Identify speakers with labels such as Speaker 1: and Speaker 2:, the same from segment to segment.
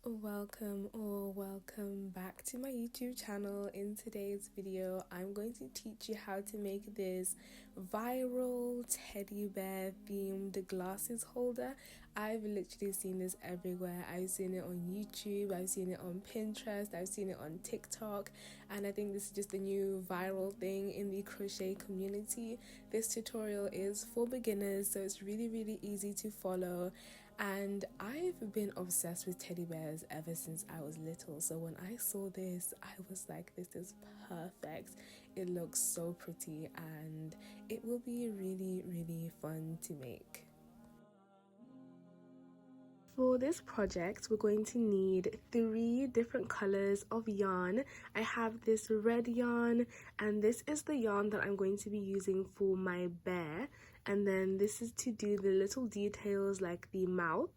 Speaker 1: Welcome back to my YouTube channel. In today's video, I'm going to teach you how to make this viral teddy bear themed glasses holder. I've literally seen this everywhere. I've seen it on YouTube, I've seen it on Pinterest, I've seen it on TikTok, and I think this is just a new viral thing in the crochet community. This tutorial is for beginners, so it's really easy to follow. And I've been obsessed with teddy bears ever since I was little. So when I saw this, I was like, this is perfect. It looks so pretty and it will be really fun to make. For this project, we're going to need 3 different colors of yarn. I have this red yarn, and this is the yarn that I'm going to be using for my bear. And then this is to do the little details like the mouth.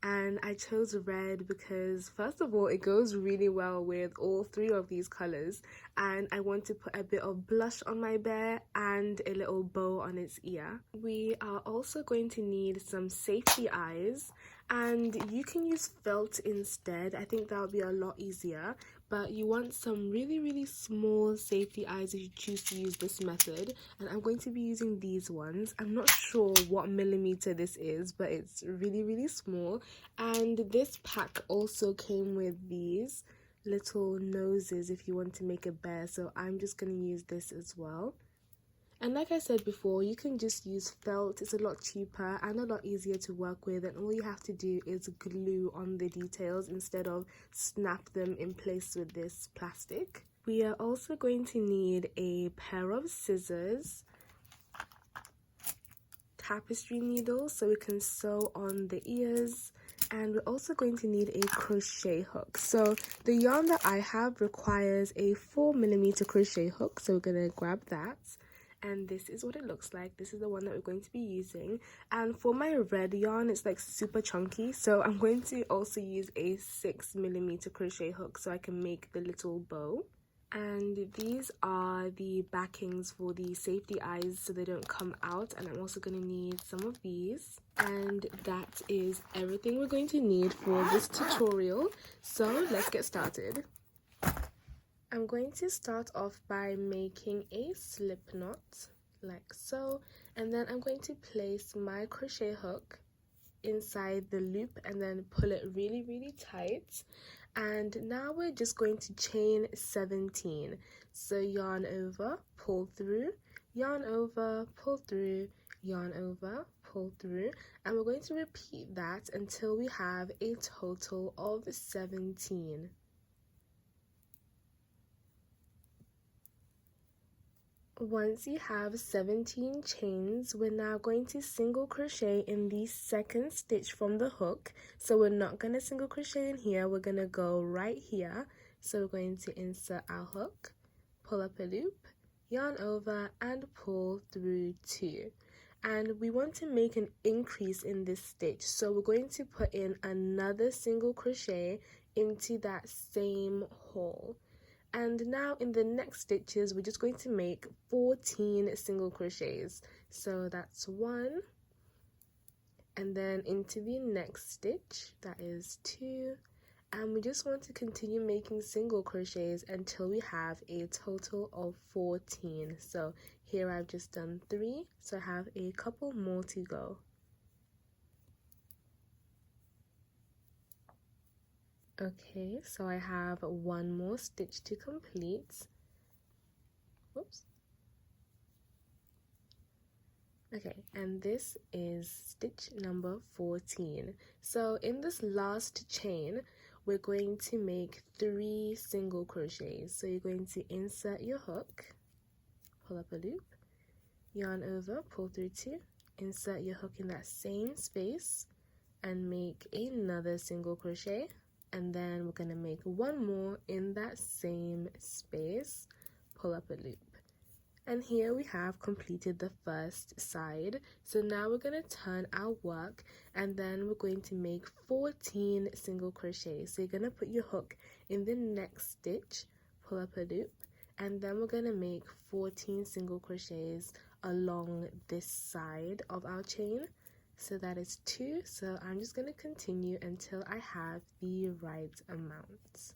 Speaker 1: And I chose red because, first of all, it goes really well with all 3 of these colors. And I want to put a bit of blush on my bear and a little bow on its ear. We are also going to need some safety eyes. And you can use felt instead. I think that would be a lot easier, but you want some really small safety eyes if you choose to use this method, and I'm going to be using these ones. I'm not sure what millimeter this is, but it's really small. And this pack also came with these little noses if you want to make a bear, so I'm just going to use this as well. And like I said before, you can just use felt. It's a lot cheaper and a lot easier to work with, and all you have to do is glue on the details instead of snap them in place with this plastic. We are also going to need a pair of scissors, tapestry needles so we can sew on the ears, and we're also going to need a crochet hook. So the yarn that I have requires a 4mm crochet hook, so we're going to grab that. And this is what it looks like. This is the one that we're going to be using. And for my red yarn, it's like super chunky, so I'm going to also use a 6mm crochet hook so I can make the little bow. And these are the backings for the safety eyes so they don't come out, and I'm also going to need some of these. And that is everything we're going to need for this tutorial, so let's get started. I'm going to start off by making a slip knot like so, and then I'm going to place my crochet hook inside the loop and then pull it really tight. And now we're just going to chain 17. So yarn over, pull through, yarn over, pull through, yarn over, pull through, and we're going to repeat that until we have a total of 17. Once you have 17 chains, we're now going to single crochet in the second stitch from the hook. So we're not going to single crochet in here, we're going to go right here. So we're going to insert our hook, pull up a loop, yarn over, and pull through 2. And we want to make an increase in this stitch, so we're going to put in another single crochet into that same hole. And now in the next stitches, we're just going to make 14 single crochets. So that's 1, and then into the next stitch, that is 2, and we just want to continue making single crochets until we have a total of 14. So here I've just done 3, so I have a couple more to go. Okay, so I have 1 more stitch to complete. Whoops. Okay, and this is stitch number 14. So in this last chain, we're going to make 3 single crochets. So you're going to insert your hook, pull up a loop, yarn over, pull through 2, insert your hook in that same space, and make another single crochet. And then we're going to make 1 more in that same space, pull up a loop. And here we have completed the first side. So now we're going to turn our work, and then we're going to make 14 single crochets. So you're going to put your hook in the next stitch, pull up a loop, and then we're going to make 14 single crochets along this side of our chain. So that is 2. So I'm just going to continue until I have the right amount.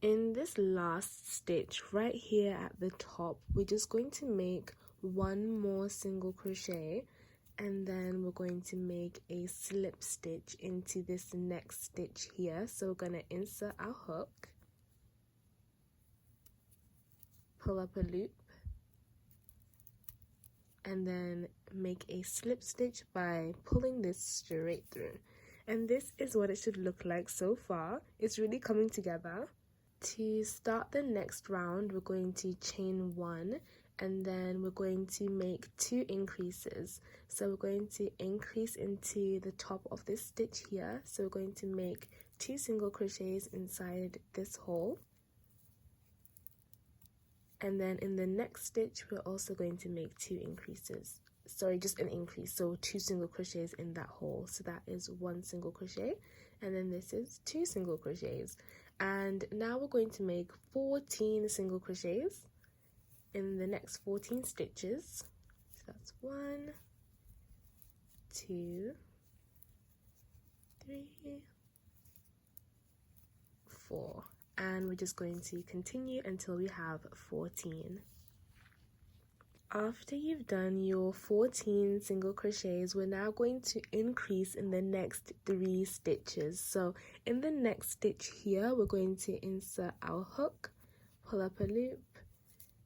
Speaker 1: In this last stitch right here at the top, we're just going to make one more single crochet, and then we're going to make a slip stitch into this next stitch here. So we're going to insert our hook, pull up a loop, and then make a slip stitch by pulling this straight through. And this is what it should look like so far. It's really coming together. To start the next round, we're going to chain 1, and then we're going to make 2 increases. So we're going to increase into the top of this stitch here. So we're going to make 2 single crochets inside this hole. And then in the next stitch, we're also going to make 2 increases. Sorry, just an increase. So 2 single crochets in that hole. So that is 1 single crochet. And then this is 2 single crochets. And now we're going to make 14 single crochets in the next 14 stitches. So that's 1, 2, 3, 4. And we're just going to continue until we have 14. After you've done your 14 single crochets, we're now going to increase in the next 3 stitches. So in the next stitch here, we're going to insert our hook, pull up a loop,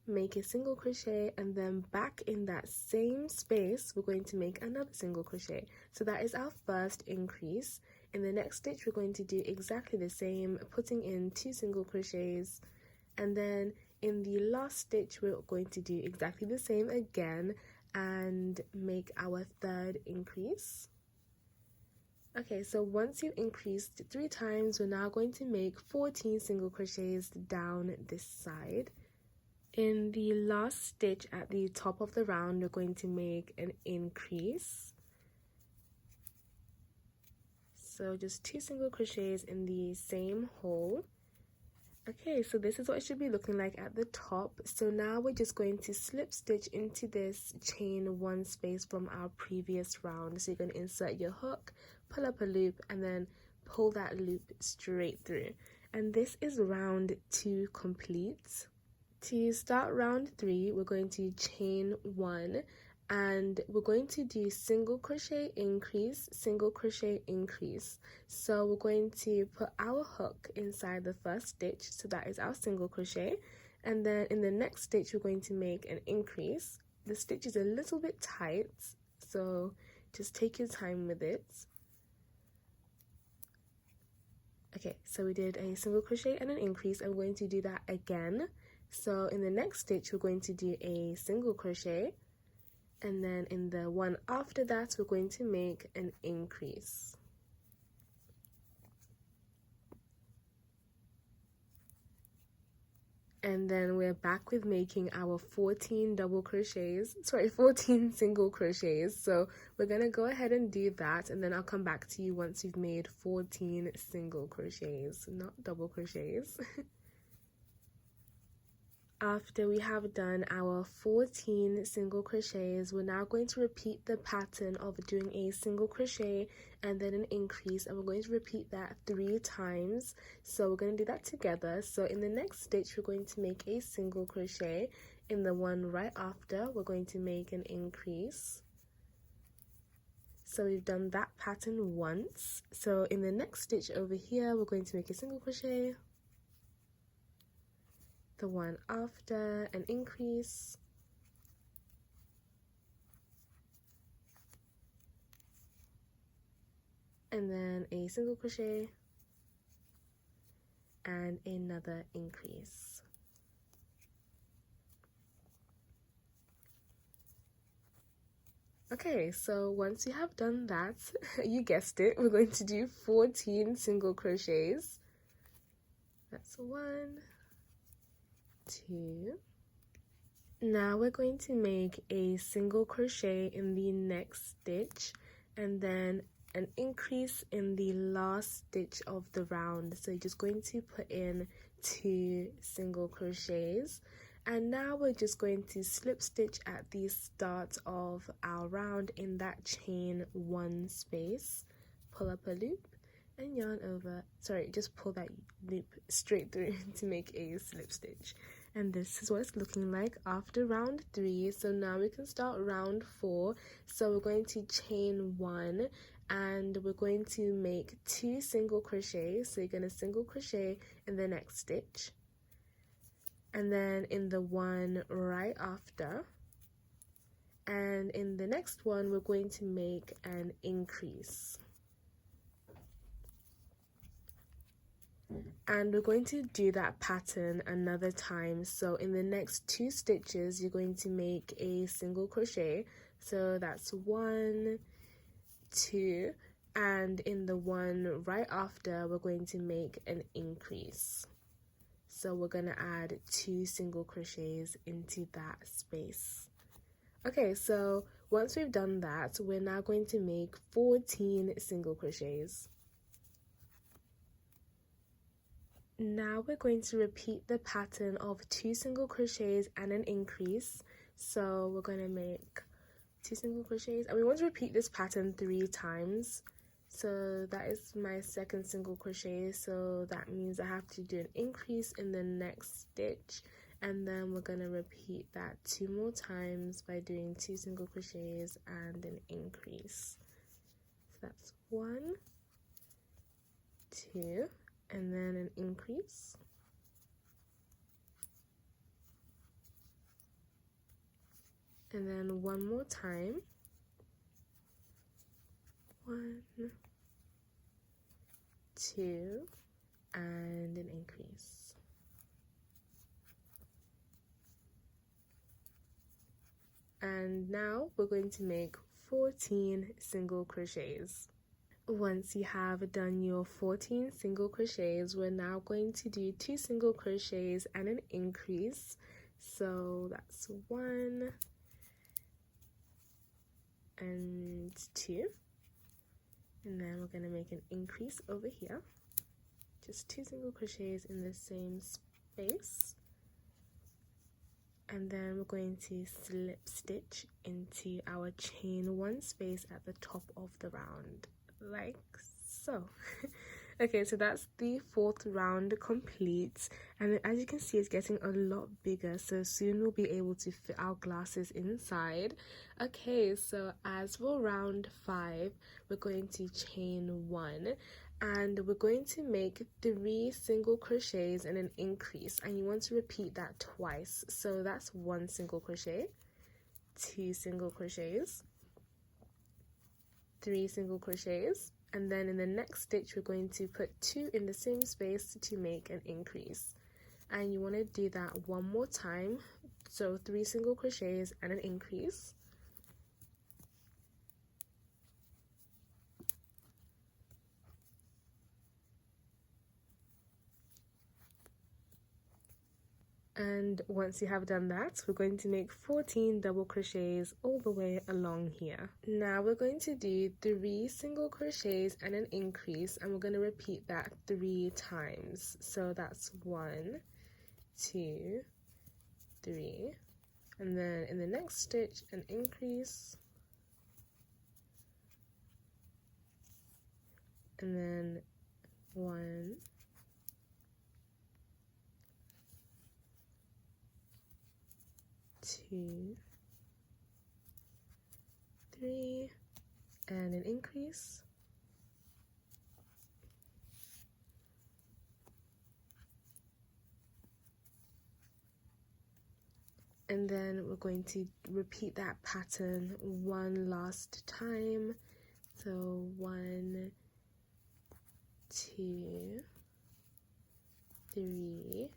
Speaker 1: make a single crochet, and then back in that same space, we're going to make another single crochet. So that is our first increase. In the next stitch, we're going to do exactly the same, putting in 2 single crochets, and then in the last stitch, we're going to do exactly the same again and make our 3rd increase. Okay, so once you've increased 3 times, we're now going to make 14 single crochets down this side. In the last stitch at the top of the round, we're going to make an increase. So just 2 single crochets in the same hole. Okay, so this is what it should be looking like at the top. So now we're just going to slip stitch into this chain 1 space from our previous round. So you're going to insert your hook, pull up a loop, and then pull that loop straight through. And this is round 2 complete. To start round 3, we're going to chain 1, and we're going to do single crochet increase, single crochet increase. So we're going to put our hook inside the first stitch, so that is our single crochet, and then in the next stitch we're going to make an increase. The stitch is a little bit tight, so just take your time with it. Okay, so we did a single crochet and an increase. I'm going to do that again. So in the next stitch we're going to do a single crochet, and then in the one after that we're going to make an increase. And then we're back with making our 14 single crochets. So we're gonna go ahead and do that, and then I'll come back to you once you've made 14 single crochets, not double crochets. After we have done our 14 single crochets, we're now going to repeat the pattern of doing a single crochet and then an increase, and we're going to repeat that 3 times. So we're going to do that together. So in the next stitch, we're going to make a single crochet. In the one right after, we're going to make an increase. So we've done that pattern once. So in the next stitch over here, we're going to make a single crochet. The one after, an increase, and then a single crochet and another increase. Okay, so once you have done that, you guessed it, we're going to do 14 single crochets. That's 1, 2. Now we're going to make a single crochet in the next stitch and then an increase in the last stitch of the round. So you're just going to put in 2 single crochets, And now we're just going to slip stitch at the start of our round in that chain 1 space, pull up a loop and yarn over, sorry, just pull that loop straight through to make a slip stitch. And this is what it's looking like after round 3. So now we can start round 4. So we're going to chain 1 and we're going to make 2 single crochets. So you're going to single crochet in the next stitch, and then in the one right after, and in the next one we're going to make an increase. And we're going to do that pattern another time. So in the next 2 stitches you're going to make a single crochet, so that's 1, 2, and in the one right after we're going to make an increase. So we're going to add 2 single crochets into that space. Okay, so once we've done that, we're now going to make 14 single crochets. Now we're going to repeat the pattern of 2 single crochets and an increase. So we're going to make 2 single crochets, and we want to repeat this pattern 3 times. So that is my second single crochet, so that means I have to do an increase in the next stitch, and then we're going to repeat that 2 more times by doing 2 single crochets and an increase. So that's 1, 2, and then an increase, and then 1 more time, 1, 2, and an increase. And now we're going to make 14 single crochets. Once you have done your 14 single crochets, we're now going to do 2 single crochets and an increase. So that's 1 and 2. And then we're going to make an increase over here. Just 2 single crochets in the same space. And then we're going to slip stitch into our chain 1 space at the top of the round, like so. Okay, so that's the 4th round complete, and as you can see it's getting a lot bigger, so soon we'll be able to fit our glasses inside. Okay, so as for round 5, we're going to chain 1 and we're going to make 3 single crochets and an increase, and you want to repeat that twice. So that's 1 single crochet, 2 single crochets, 3 single crochets, and then in the next stitch we're going to put 2 in the same space to make an increase. And you want to do that 1 more time, so 3 single crochets and an increase, and once you have done that, we're going to make 14 double crochets all the way along here. Now we're going to do 3 single crochets and an increase, and we're going to repeat that 3 times. So that's 1, 2, 3, and then in the next stitch an increase, and then 1, 2, 3, and an increase, and then we're going to repeat that pattern 1 last time. So 1, 2, 3,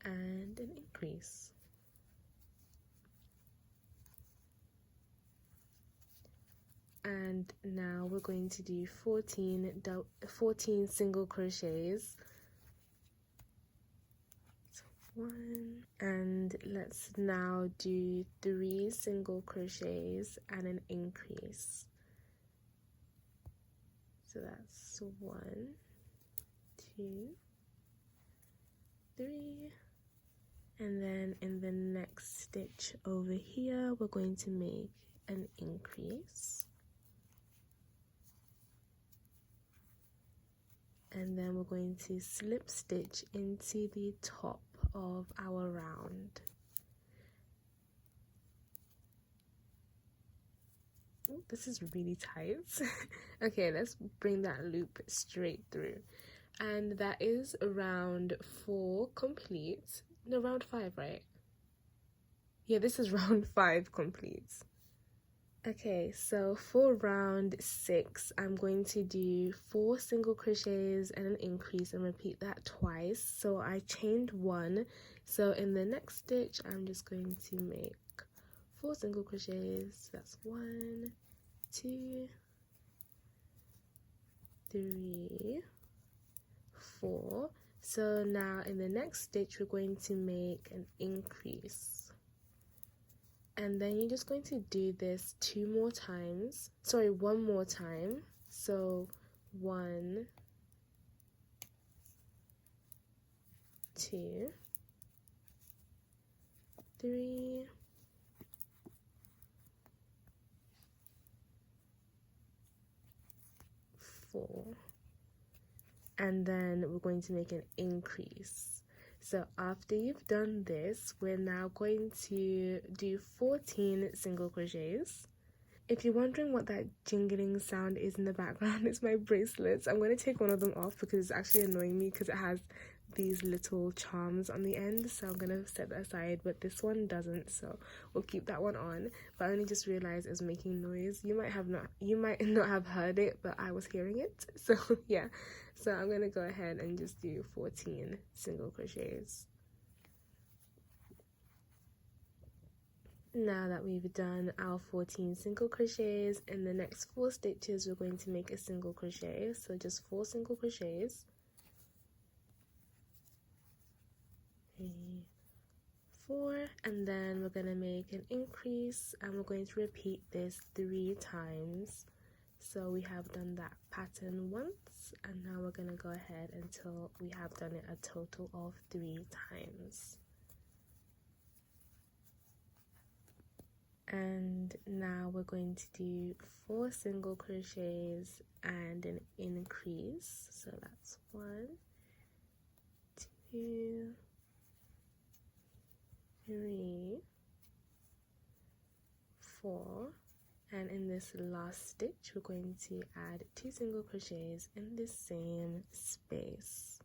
Speaker 1: and an increase. And now we're going to do 14 single crochets. So 1, and let's now do 3 single crochets and an increase. So that's 1, 2, 3, And then in the next stitch over here, we're going to make an increase. And then we're going to slip stitch into the top of our round. Ooh, this is really tight. Okay, let's bring that loop straight through. And that is round 4 complete. No, round 5, right? Yeah, this is round 5 complete. Okay, so for round 6, I'm going to do 4 single crochets and an increase and repeat that twice. So I chained 1. So in the next stitch, I'm just going to make 4 single crochets. That's 1, 2, 3, 4. So now in the next stitch, we're going to make an increase. And then you're just going to do this 2 more times. Sorry, 1 more time. So 1, 2, 3, 4. And then we're going to make an increase. So after you've done this, we're now going to do 14 single crochets. If you're wondering what that jingling sound is in the background, it's my bracelets. I'm going to take one of them off because it's actually annoying me because it has these little charms on the end, so I'm going to set that aside, but this one doesn't, so we'll keep that one on. But I only just realized it was making noise. You might not have heard it, but I was hearing it. So yeah, so I'm going to go ahead and just do 14 single crochets. Now that we've done our 14 single crochets, in the next 4 stitches we're going to make a single crochet, so just 4 single crochets. 3, 4, and then we're going to make an increase, and we're going to repeat this 3 times. So we have done that pattern once, and now we're going to go ahead until we have done it a total of 3 times. And now we're going to do 4 single crochets and an increase. So that's 1, 2, 3, 4, and in this last stitch we're going to add 2 single crochets in the same space.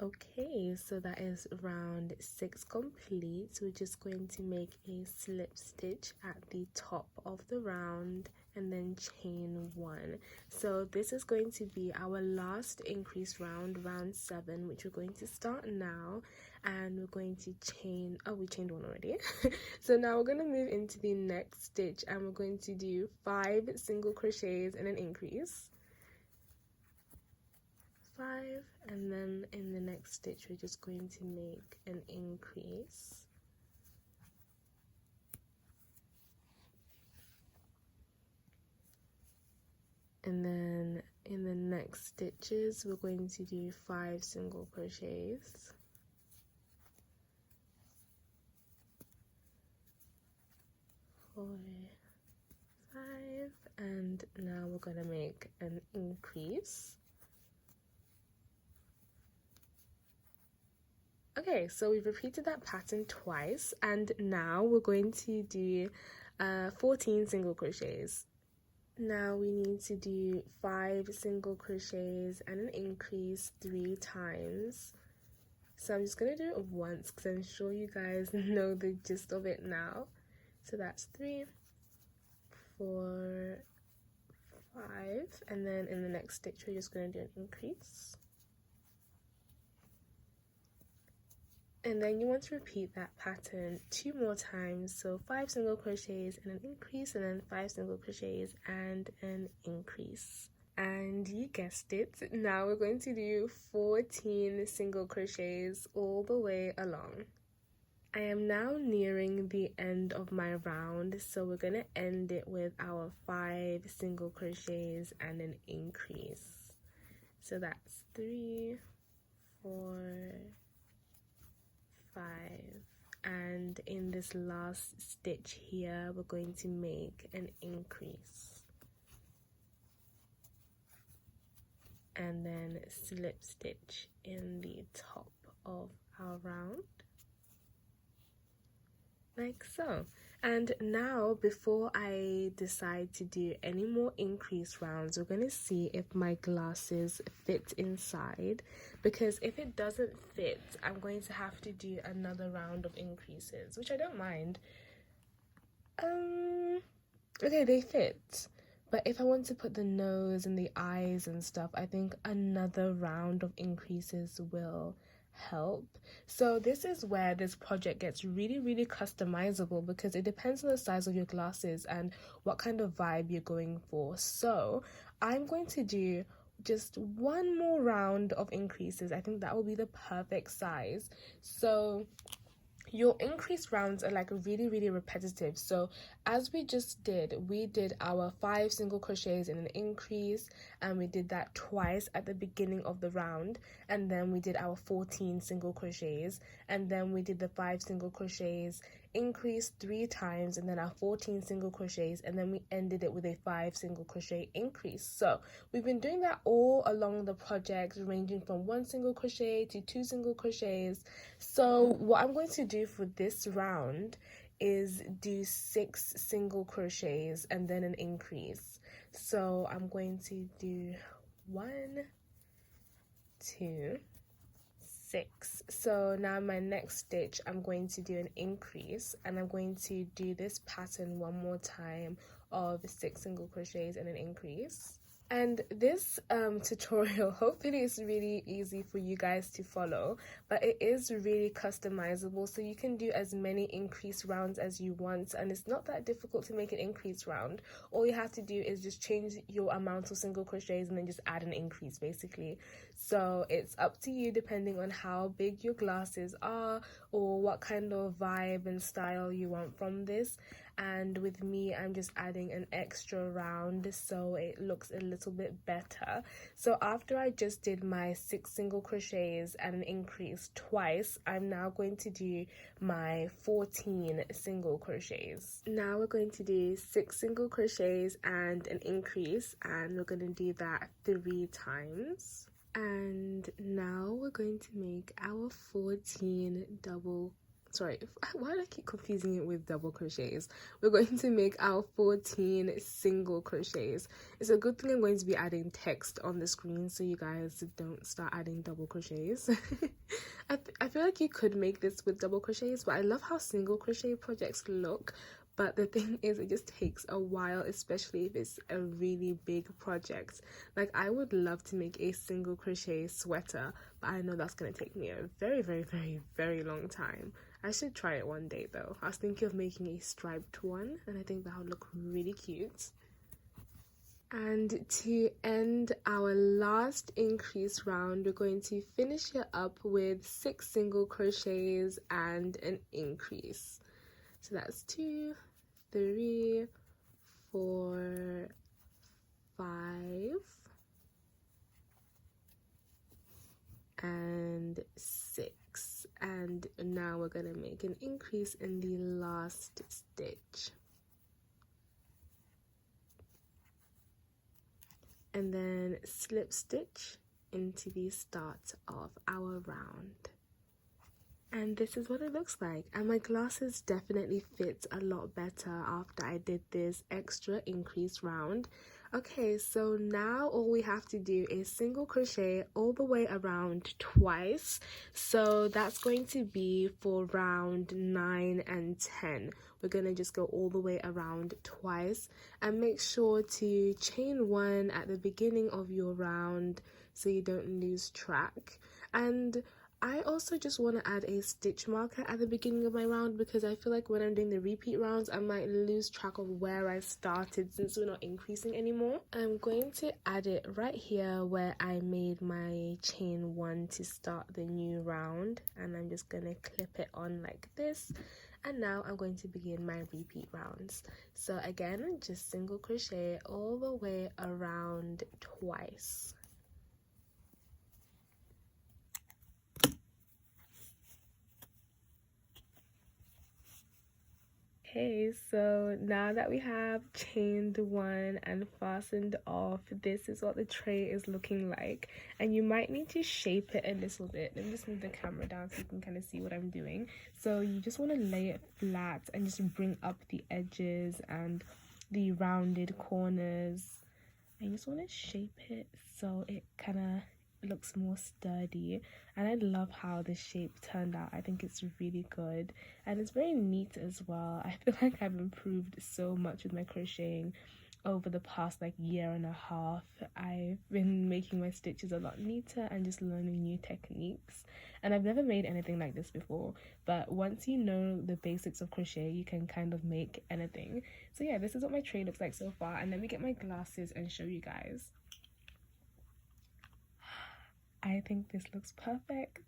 Speaker 1: Okay, so that is round 6 complete. So we're just going to make a slip stitch at the top of the round and then chain 1. So this is going to be our last increase round, round 7, which we're going to start now, and we're going to chain, oh, we chained 1 already. So now we're going to move into the next stitch, and we're going to do 5 single crochets and an increase. 5, and then in the next stitch we're just going to make an increase. And then in the next stitches we're going to do 5 single crochets. 4, 5, and now we're going to make an increase. Okay, so we've repeated that pattern twice, and now we're going to do 14 single crochets. Now we need to do 5 single crochets and an increase 3 times. So I'm just going to do it once because I'm sure you guys know the gist of it now. So that's 3, 4, 5, and then in the next stitch we're just going to do an increase. And then you want to repeat that pattern 2 more times, so 5 single crochets and an increase, and then 5 single crochets and an increase. And you guessed it, now we're going to do 14 single crochets all the way along. I am now nearing the end of my round, so we're going to end it with our 5 single crochets and an increase. So that's 3, 4, 5, and in this last stitch here we're going to make an increase and then slip stitch in the top of our round like so. And now, before I decide to do any more increase rounds, we're going to see if my glasses fit inside, because if it doesn't fit, I'm going to have to do another round of increases, which I don't mind. Okay, they fit, but if I want to put the nose and the eyes and stuff, I think another round of increases will help. So this is where this project gets really customizable, because it depends on the size of your glasses and what kind of vibe you're going for. So I'm going to do just one more round of increases. I think that will be the perfect size. So your increase rounds are like really repetitive. So as we just did, we did our 5 single crochets in an increase, and we did that twice at the beginning of the round, and then we did our 14 single crochets, and then we did the 5 single crochets, increase 3 times, and then our 14 single crochets, and then we ended it with a 5 single crochet increase. So we've been doing that all along the project, ranging from 1 single crochet to 2 single crochets. So what I'm going to do for this round is do 6 single crochets and then an increase. So I'm going to do 1, 2, 6. So now my next stitch, I'm going to do an increase, and I'm going to do this pattern one more time of 6 single crochets and an increase. And this tutorial hopefully is really easy for you guys to follow, but it is really customizable, so you can do as many increase rounds as you want, and it's not that difficult to make an increase round. All you have to do is just change your amount of single crochets and then just add an increase, basically. So it's up to you, depending on how big your glasses are or what kind of vibe and style you want from this. And with me, I'm just adding an extra round so it looks a little bit better. So after I just did my 6 single crochets and an increase twice, I'm now going to do my 14 single crochets. Now we're going to do 6 single crochets and an increase, and we're going to do that 3 times. And now we're going to make our 14 why do I keep confusing it with double crochets? We're going to make our 14 single crochets. It's a good thing I'm going to be adding text on the screen so you guys don't start adding double crochets. I feel like you could make this with double crochets, but I love how single crochet projects look. But the thing is, it just takes a while, especially if it's a really big project. Like, I would love to make a single crochet sweater, but I know that's going to take me a very long time. I should try it one day though. I was thinking of making a striped one, and I think that would look really cute. And to end our last increase round, we're going to finish it up with 6 single crochets and an increase. So that's 2, 3, 4, 5, and 6. And now we're going to make an increase in the last stitch. And then slip stitch into the start of our round. And this is what it looks like, and my glasses definitely fit a lot better after I did this extra increase round. Okay, so now all we have to do is single crochet all the way around twice. So that's going to be for round 9 and 10. We're going to just go all the way around twice, and make sure to chain 1 at the beginning of your round so you don't lose track. And I also just want to add a stitch marker at the beginning of my round, because I feel like when I'm doing the repeat rounds, I might lose track of where I started since we're not increasing anymore. I'm going to add it right here where I made my chain 1 to start the new round, and I'm just going to clip it on like this. And now I'm going to begin my repeat rounds. So again, just single crochet all the way around twice. Okay, so now that we have chained one and fastened off, this is what the tray is looking like. And you might need to shape it a little bit. Let me just move the camera down so you can kind of see what I'm doing. So you just want to lay it flat and just bring up the edges and the rounded corners. And you just want to shape it so it kind of looks more sturdy. And I love how the shape turned out. I think it's really good and it's very neat as well. I feel like I've improved so much with my crocheting over the past like year and a half. I've been making my stitches a lot neater and just learning new techniques, and I've never made anything like this before, but once you know the basics of crochet you can kind of make anything. So yeah, this is what my tray looks like so far, and let me get my glasses and show you guys. I think this looks perfect.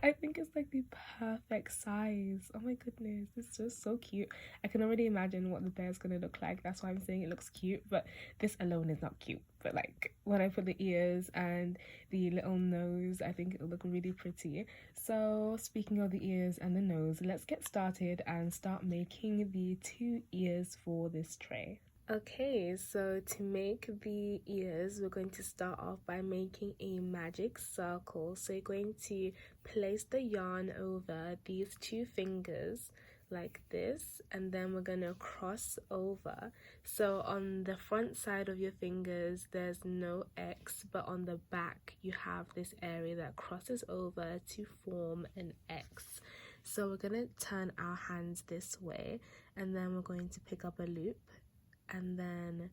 Speaker 1: I think it's like the perfect size. Oh my goodness, it's just so cute. I can already imagine what the bear's gonna look like. That's why I'm saying it looks cute, but this alone is not cute. But like when I put the ears and the little nose, I think it'll look really pretty. So speaking of the ears and the nose, let's get started and start making the 2 ears for this tray. Okay, so to make the ears, we're going to start off by making a magic circle. So you're going to place the yarn over these 2 fingers like this, and then we're going to cross over. So on the front side of your fingers there's no X, but on the back you have this area that crosses over to form an X. So we're going to turn our hands this way, and then we're going to pick up a loop and then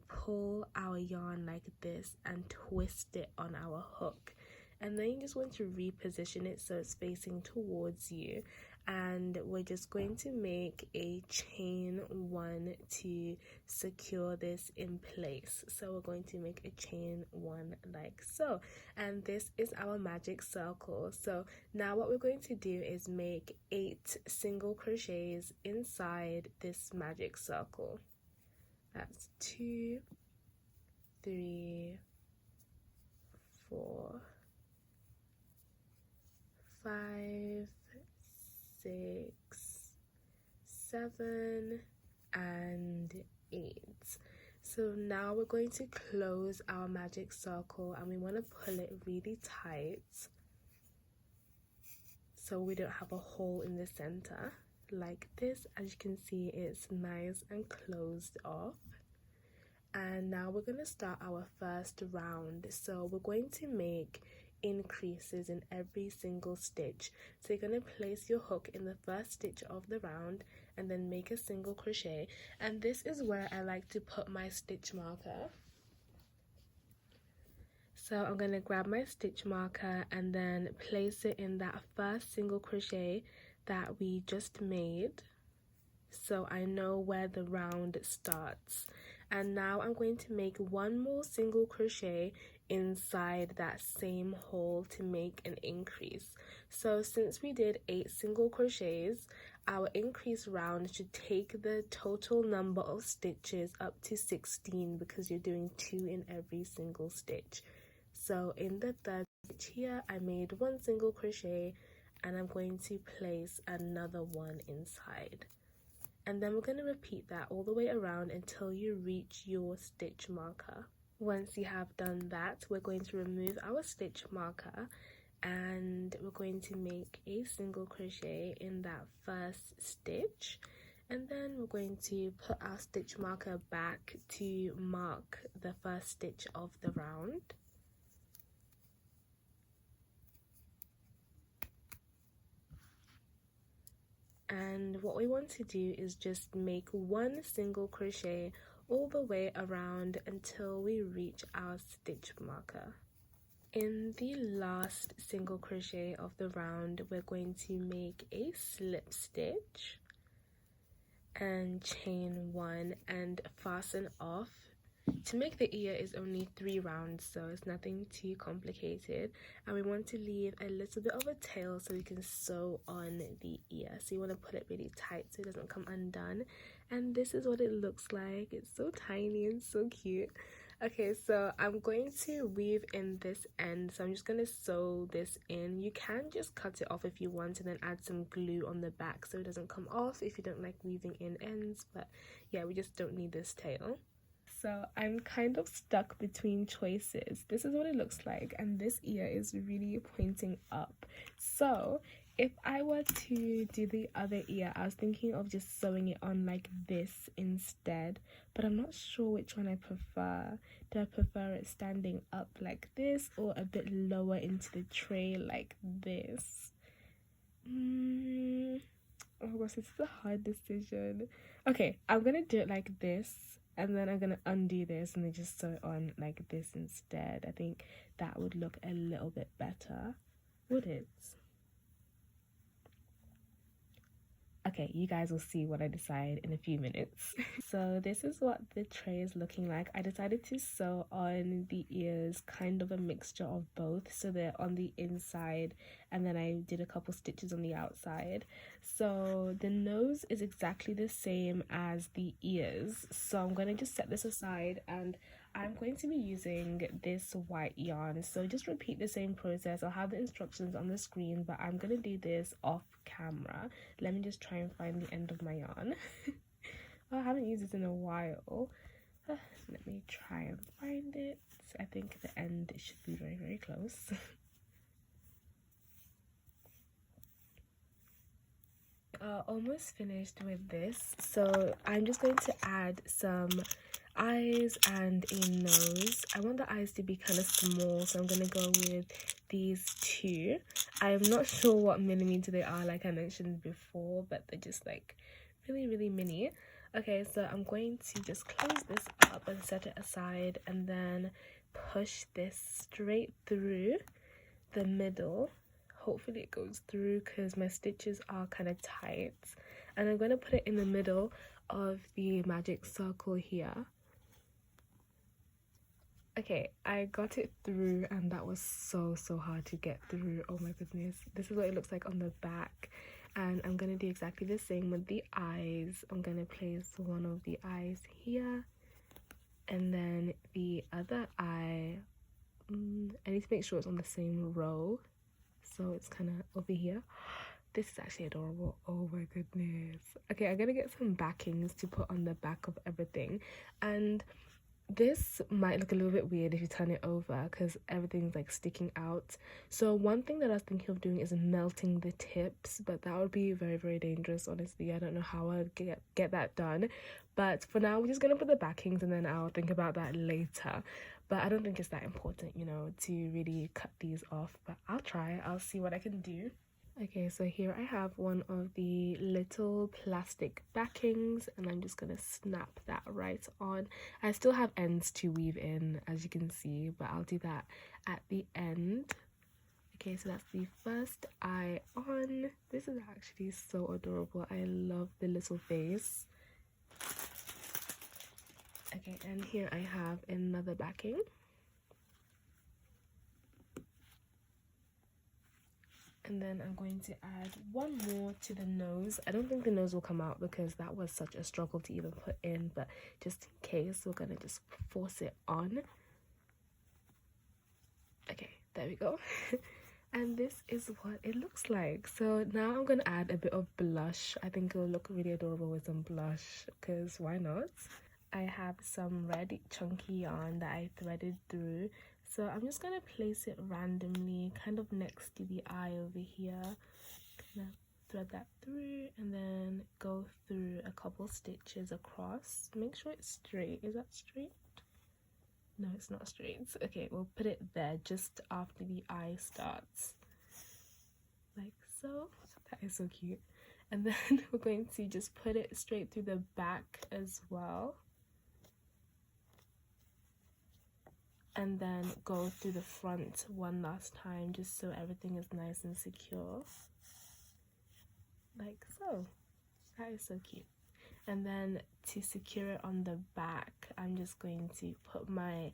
Speaker 1: pull our yarn like this and twist it on our hook, and then you just want to reposition it so it's facing towards you, and we're just going to make a chain 1 to secure this in place. So we're going to make a chain 1 like so, and this is our magic circle. So now what we're going to do is make 8 single crochets inside this magic circle. That's 2, 3, 4, 5, 6, 7, and 8. So now we're going to close our magic circle, and we want to pull it really tight so we don't have a hole in the center. Like this, as you can see, it's nice and closed off. And now we're going to start our first round. So we're going to make increases in every single stitch. So you're going to place your hook in the first stitch of the round and then make a single crochet, and this is where I like to put my stitch marker. So I'm going to grab my stitch marker and then place it in that first single crochet that we just made, so I know where the round starts. And now I'm going to make 1 more single crochet inside that same hole to make an increase. So since we did 8 single crochets, our increase round should take the total number of stitches up to 16, because you're doing 2 in every single stitch. So in the third stitch here, I made 1 single crochet, and I'm going to place another 1 inside. And then we're going to repeat that all the way around until you reach your stitch marker. Once you have done that, we're going to remove our stitch marker, and we're going to make a single crochet in that first stitch, and then we're going to put our stitch marker back to mark the first stitch of the round. And what we want to do is just make 1 single crochet all the way around until we reach our stitch marker. In the last single crochet of the round, we're going to make a slip stitch and chain 1 and fasten off. To make the ear is only 3 rounds, so it's nothing too complicated, and we want to leave a little bit of a tail so we can sew on the ear. So you want to put it really tight so it doesn't come undone, and this is what it looks like. It's so tiny and so cute. Okay, so I'm going to weave in this end, so I'm just going to sew this in. You can just cut it off if you want and then add some glue on the back so it doesn't come off if you don't like weaving in ends, but yeah, we just don't need this tail. So I'm kind of stuck between choices. This is what it looks like, and this ear is really pointing up. So if I were to do the other ear, I was thinking of just sewing it on like this instead, but I'm not sure which one I prefer. Do I prefer it standing up like this or a bit lower into the tray like this? Oh gosh, this is a hard decision. Okay, I'm gonna do it like this, and then I'm gonna undo this and then just sew it on like this instead. I think that would look a little bit better, would it? Okay, you guys will see what I decide in a few minutes. So this is what the tray is looking like. I decided to sew on the ears kind of a mixture of both, so they're on the inside and then I did a couple stitches on the outside. So the nose is exactly the same as the ears, so I'm going to just set this aside and I'm going to be using this white yarn. So just repeat the same process. I'll have the instructions on the screen, but I'm going to do this off camera. Let me just try and find the end of my yarn. Oh, I haven't used this in a while. Let me try and find it. I think the end should be very, very close. Almost finished with this, so I'm just going to add some eyes and a nose. I want the eyes to be kind of small, so I'm going to go with these two. I'm not sure what millimeter they are, like I mentioned before, but they're just like really, really mini. Okay, so I'm going to just close this up and set it aside and then push this straight through the middle. Hopefully it goes through because my stitches are kind of tight, and I'm going to put it in the middle of the magic circle here. Okay, I got it through and that was so hard to get through. Oh my goodness. This is what it looks like on the back, and I'm going to do exactly the same with the eyes. I'm going to place one of the eyes here and then the other eye. I need to make sure it's on the same row, so it's kind of over here. This is actually adorable. Oh my goodness. Okay, I'm gonna get some backings to put on the back of everything, and this might look a little bit weird if you turn it over because everything's like sticking out. So one thing that I was thinking of doing is melting the tips, but that would be very, very dangerous. Honestly, I don't know how I'd get that done, but for now we're just gonna put the backings and then I'll think about that later. But I don't think it's that important, you know, to really cut these off, but I'll try. I'll see what I can do. Okay, so here I have one of the little plastic backings and I'm just gonna snap that right on. I still have ends to weave in, as you can see, but I'll do that at the end. Okay, so that's the first eye on. This is actually so adorable. I love the little face. Okay, and here I have another backing. And then I'm going to add one more to the nose. I don't think the nose will come out because that was such a struggle to even put in, but just in case, we're gonna just force it on. Okay, there we go. And this is what it looks like. So now I'm gonna add a bit of blush. I think it'll look really adorable with some blush, because why not? I have some red chunky yarn that I threaded through, so I'm just gonna place it randomly kind of next to the eye over here. Gonna thread that through and then go through a couple stitches across. Make sure it's straight. Is that straight? No, it's not straight. Okay, we'll put it there just after the eye starts, like so. That is so cute. And then we're going to just put it straight through the back as well, and then go through the front one last time just so everything is nice and secure, like so. That is so cute. And then to secure it on the back, I'm just going to put my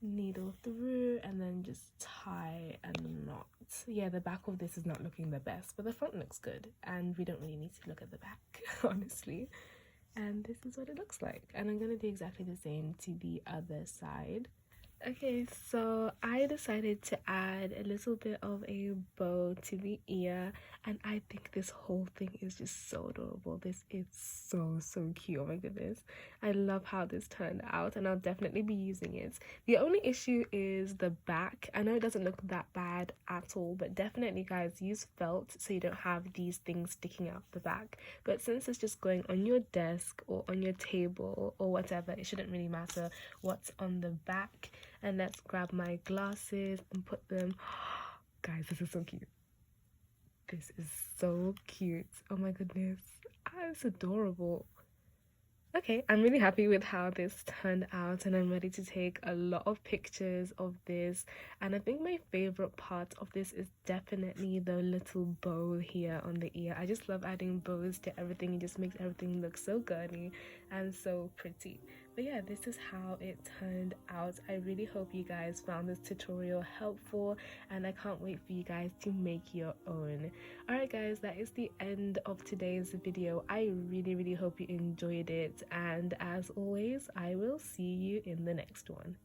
Speaker 1: needle through and then just tie a knot. Yeah, the back of this is not looking the best, but the front looks good and we don't really need to look at the back honestly. and this is what it looks like. And I'm gonna do exactly the same to the other side. Okay, so I decided to add a little bit of a bow to the ear, and I think this whole thing is just so adorable. This is so cute. Oh my goodness. I love how this turned out, and I'll definitely be using it. The only issue is the back. I know it doesn't look that bad at all, but definitely guys, use felt so you don't have these things sticking out the back. But since it's just going on your desk or on your table or whatever, it shouldn't really matter what's on the back. And let's grab my glasses and put them. Guys, this is so cute. This is so cute. Oh my goodness. It's adorable. Okay, I'm really happy with how this turned out, and I'm ready to take a lot of pictures of this. And I think my favorite part of this is definitely the little bow here on the ear. I just love adding bows to everything. It just makes everything look so girly and so pretty. But yeah, this is how it turned out. I really hope you guys found this tutorial helpful, and I can't wait for you guys to make your own. Alright guys, that is the end of today's video. I really hope you enjoyed it, and as always, I will see you in the next one.